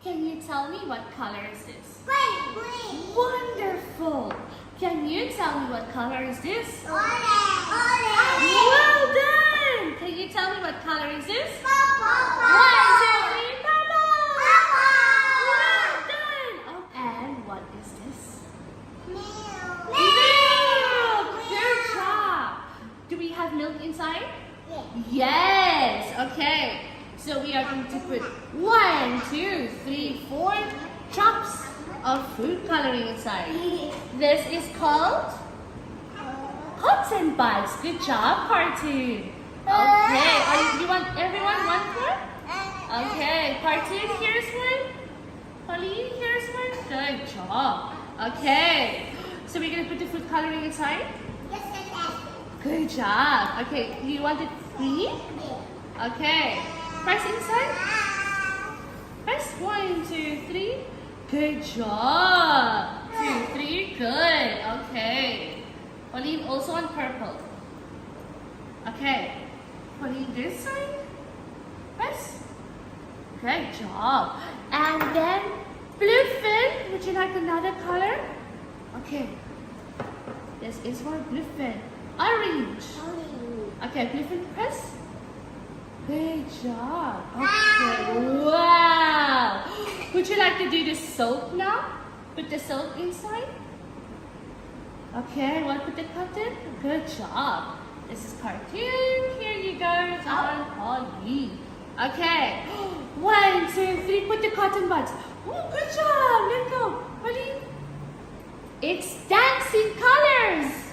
Can you tell me what color is this? Green. Wonderful! Can you tell me what color is this? Orange. Well done! Can you tell me what color is this? Purple. 1, 2, 3, purple! Purple. Well done! Oh, and what is this? Milk. Milk! Good job! Do we have milk inside? Yes! Okay. So we are going to put 1, 2, 3, 4 drops of food coloring inside. This is called cotton buds. Good job, cartoon. Okay. You want everyone one more? Okay. Cartoon, here's one. Pauline, here's one. Good job. Okay. So we're going to put the food coloring inside? Good job. Okay. You want it free? Okay. Press inside. Press 1, 2, 3. Good job. 2, 3. Good. Okay. Pauline also on purple. Okay. Pauline this side. Press. Good job. And then blue fin. Would you like another color? Okay. This is for blue fin. Orange. Okay, blue fin, press. Good job. Okay. Wow. Would you like to do the soap now? Put the soap inside. Okay, want to put the cotton? Good job. This is cartoon. Here you go. It's on Pauline. Okay. 1, 2, 3. Put the cotton buds. Oh, good job. Let go. Pauline. It's dancing colors.